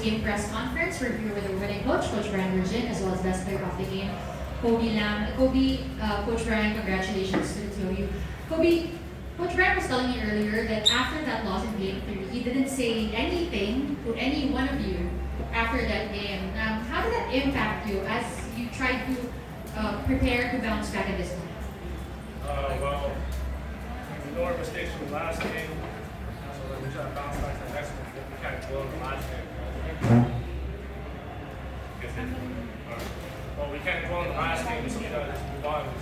post-game press conference. We're here with the winning coach, Coach Goorjian, as well as best player of the game, Kobey, Coach Ryan, congratulations to the two of you. Kobey, Coach Ryan was telling me earlier that after that loss in Game 3, he didn't say anything to any one of you after that game. How did that impact you as you tried to prepare to bounce back at this one? Well, we know our mistakes from the last game, so we're trying to bounce back to the next one. We can't dwell on the last game. Well, we can't dwell on the last game, so we gotta just move on and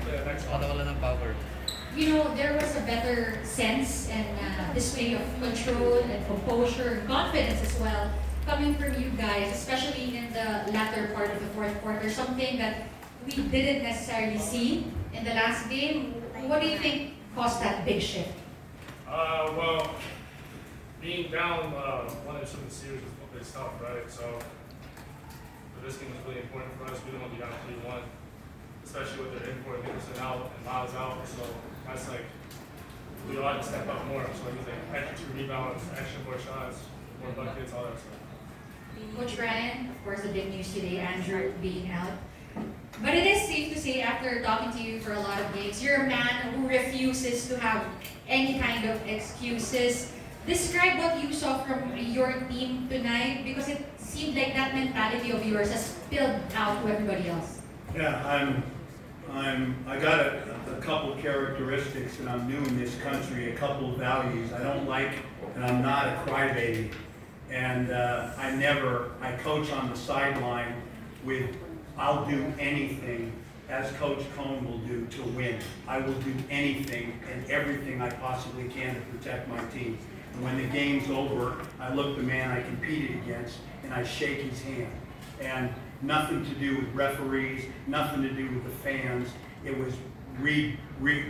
play the next one. You know, there was a better sense and display of control and composure and confidence as well coming from you guys, especially in the latter part of the fourth quarter, something that we didn't necessarily see in the last game. What do you think caused that big shift? Well, being down one or two in the series is tough, right? So this game is really important for us. We don't want to be down 3-1, especially with their import Nicholson out and Miles out. So that's like we all had to step up more. So it was like extra rebounds, extra more shots, more buckets, all that stuff. Coach Ryan, of course, the big news today, Andrew being out. But it is safe to say, after talking to you for a lot of games, you're a man who refuses to have any kind of excuses. Describe what you saw from your team tonight, because it seemed like that mentality of yours has spilled out to everybody else. Yeah, I got a couple characteristics, and I'm new in this country, a couple of values I don't like, and I'm not a crybaby. And I coach on the sideline with, I'll do anything, as Coach Cohn will do, to win. I will do anything and everything I possibly can to protect my team. And when the game's over, I look the man I competed against and I shake his hand. And nothing to do with referees, nothing to do with the fans. It was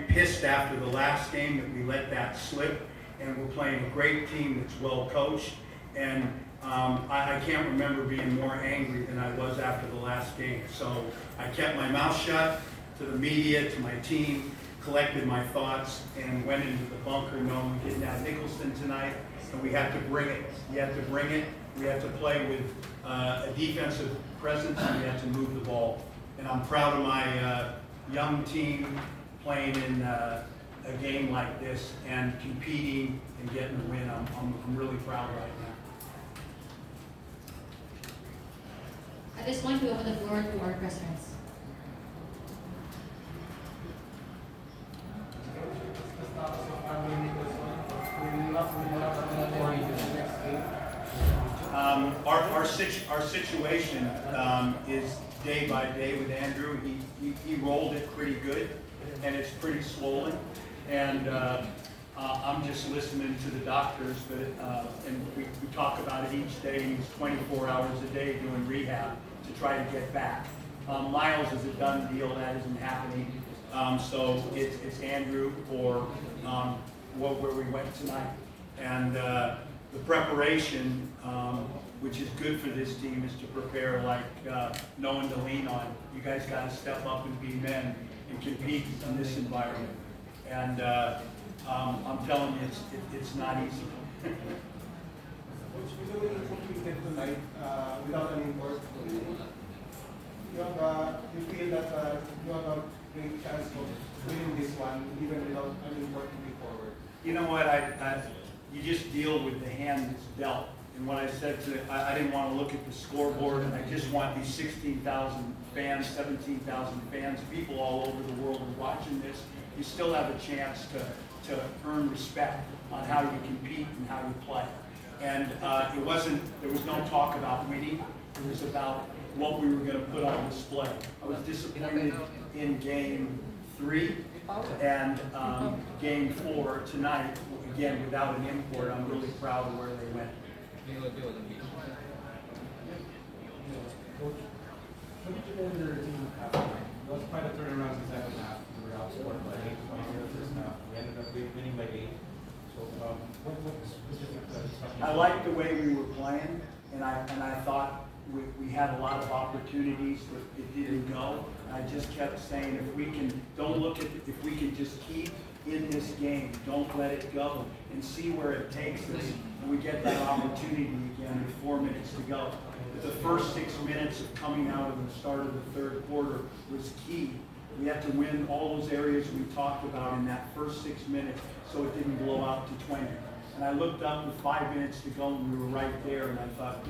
pissed after the last game that we let that slip, and we're playing a great team that's well coached. And I can't remember being more angry than I was after the last game. So I kept my mouth shut to the media, to my team, collected my thoughts, and went into the bunker knowing we didn't have Nicholson tonight, and we had to bring it. We had to bring it. We had to play with a defensive presence, and we had to move the ball. And I'm proud of my young team playing in a game like this and competing and getting the win. I'm really proud right now. At this point, we open the floor to our questions. Our situation is day by day with Andrew. He rolled it pretty good, and it's pretty swollen. And I'm just listening to the doctors, and we talk about it each day. He's 24 hours a day doing rehab to try to get back. Miles is a done deal. That isn't happening. So it's Andrew or where we went tonight. And the preparation, which is good for this team, is to prepare like no one to lean on. You guys got to step up and be men and compete in this environment. And I'm telling you, it's not easy. Which usually completed tonight without an import. You feel that you have a great chance of winning this one even without an import to be forward. You know what? You just deal with the hand that's dealt. And what I said I didn't want to look at the scoreboard, and I just want these 16,000 fans, 17,000 fans, people all over the world are watching this. You still have a chance to earn respect on how you compete and how you play. And there was no talk about winning. It was about what we were going to put on display. I was disappointed in game 3 and game 4 tonight. Again, without an import, I'm really proud of where they went. Coach, what did you know your team after? It was quite a turnaround in the second half. We were outscored by 8 points in the first half. We ended up winning by 8. So what specific I liked the way we were playing, and I thought we had a lot of opportunities, but it didn't go. I just kept saying, if we can just keep in this game. Don't let it go and see where it takes us. And we get that opportunity again with 4 minutes to go. But the first 6 minutes of coming out of the start of the third quarter was key. We had to win all those areas we talked about in that first 6 minutes so it didn't blow out to 20. And I looked up with 5 minutes to go and we were right there and I thought,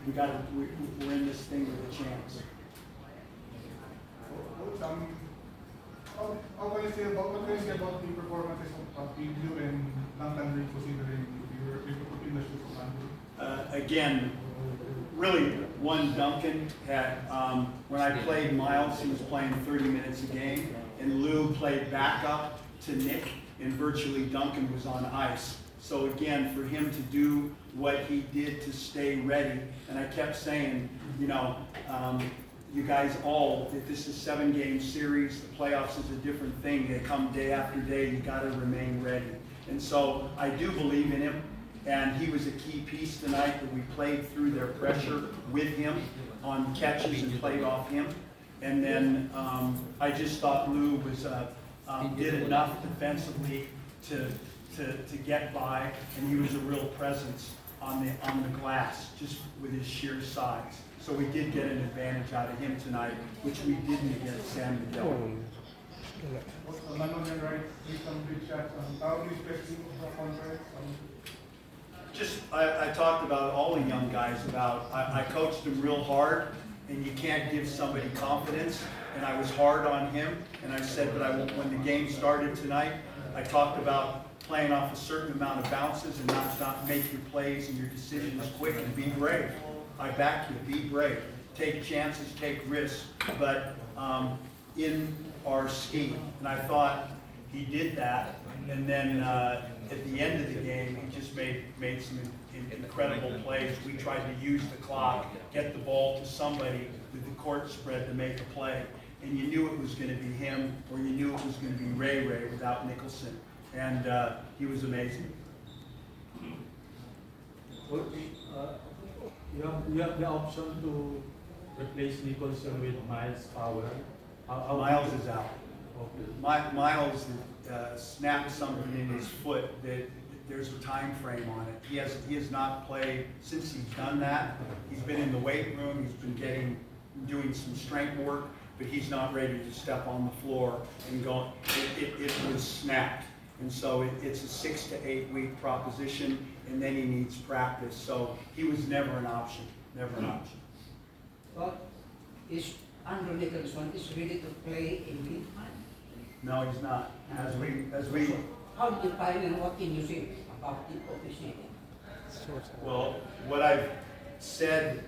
we're in this thing with a chance. What can you say about the performances of you and Duncan, considering you were able to put in the shoes of Andrew? Again, really, one Duncan had, when I played Miles, he was playing 30 minutes a game, and Lou played backup to Nick, and virtually Duncan was on ice. So again, for him to do what he did to stay ready, and I kept saying, you guys all, if this is a 7-game series, the playoffs is a different thing. They come day after day, you got to remain ready. And so I do believe in him, and he was a key piece tonight that we played through their pressure with him on catches and played off him. And then I just thought Lou was did enough defensively to get by, and he was a real presence on the glass just with his sheer size. So we did get an advantage out of him tonight, which we didn't against San Miguel. Manon right, some big shots. How do you expect him to perform? Just, I talked about all the young guys I coached them real hard, and you can't give somebody confidence, and I was hard on him, and I said, but when the game started tonight, I talked about playing off a certain amount of bounces and not make your plays and your decisions quick and be brave. I back you, be brave. Take chances, take risks, but in our scheme. And I thought he did that, and then at the end of the game, he just made some incredible plays. We tried to use the clock, get the ball to somebody with the court spread to make a play. And you knew it was going to be him, or you knew it was going to be Ray without Nicholson. And he was amazing. You have the option to replace Nicholson with Miles Power. Miles is out. Okay. Miles snapped something in his foot that there's a time frame on it. He has not played since he's done that. He's been in the weight room. He's been doing some strength work, but he's not ready to step on the floor and go. It was snapped, and so it's a 6 to 8 week proposition, and then he needs practice. So he was never an option. Never an option. But is Andrew Nicholson is ready to play in big man? No, he's not. As we. So how do you find and what can you say about the officiating? Well, what I've said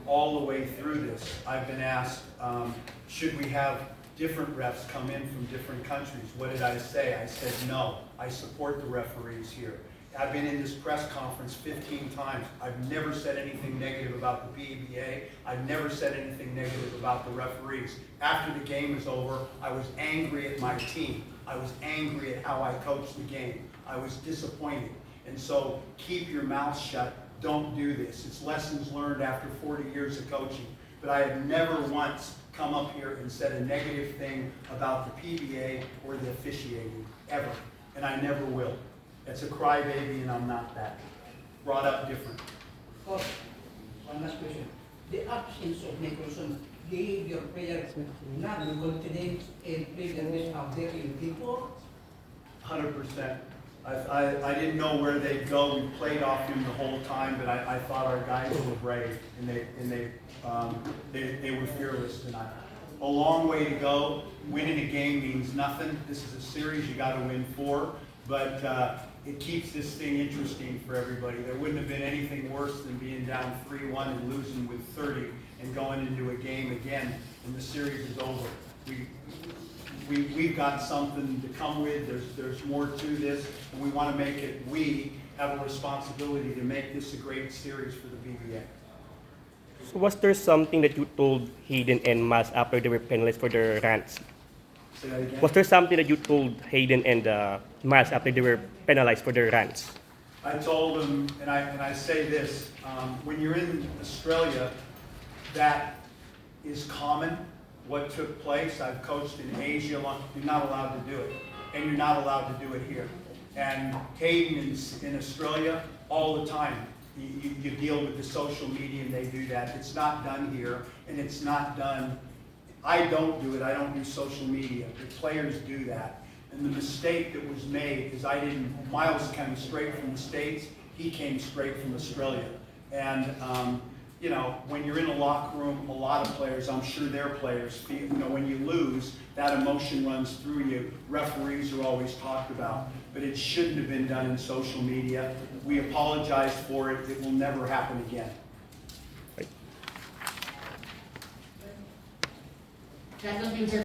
all the way through this, I've been asked, should we have different refs come in from different countries? What did I say? I said no. I support the referees here. I've been in this press conference 15 times. I've never said anything negative about the PBA. I've never said anything negative about the referees. After the game is over, I was angry at my team. I was angry at how I coached the game. I was disappointed. And so keep your mouth shut. Don't do this. It's lessons learned after 40 years of coaching. But I have never once come up here and said a negative thing about the PBA or the officiating, ever. And I never will. It's a crybaby, and I'm not that. Brought up different. Coach, one last question. The absence of Nicholson gave your players not the confidence and players out there in people? 100%. I didn't know where they'd go. We played off him the whole time, but I thought our guys were brave, and they were fearless tonight. A long way to go. Winning a game means nothing. This is a series. You got to win 4, but it keeps this thing interesting for everybody. There wouldn't have been anything worse than being down 3-1 and losing with 30 and going into a game again, and the series is over. We've got something to come with. There's more to this, and we want to make it. We have a responsibility to make this a great series for the BBA. So was there something that you told Hayden and Mas after they were penalized for their rants? Say that again? Was there something that you told Hayden and Mas after they were penalized for their rants? I told them, and I say this, when you're in Australia, that is common. What took place, I've coached in Asia, you're not allowed to do it. and you're not allowed to do it here. And Hayden in Australia, all the time, you deal with the social media and they do that. It's not done here, and it's not done, I don't do it, I don't do social media. The players do that. And the mistake that was made is Miles came straight from the States, he came straight from Australia. And, you know, when you're in a locker room, a lot of players, I'm sure their players feel, you know, when you lose, that emotion runs through you. Referees are always talked about, but it shouldn't have been done in social media. We apologize for it. It will never happen again. That concludes our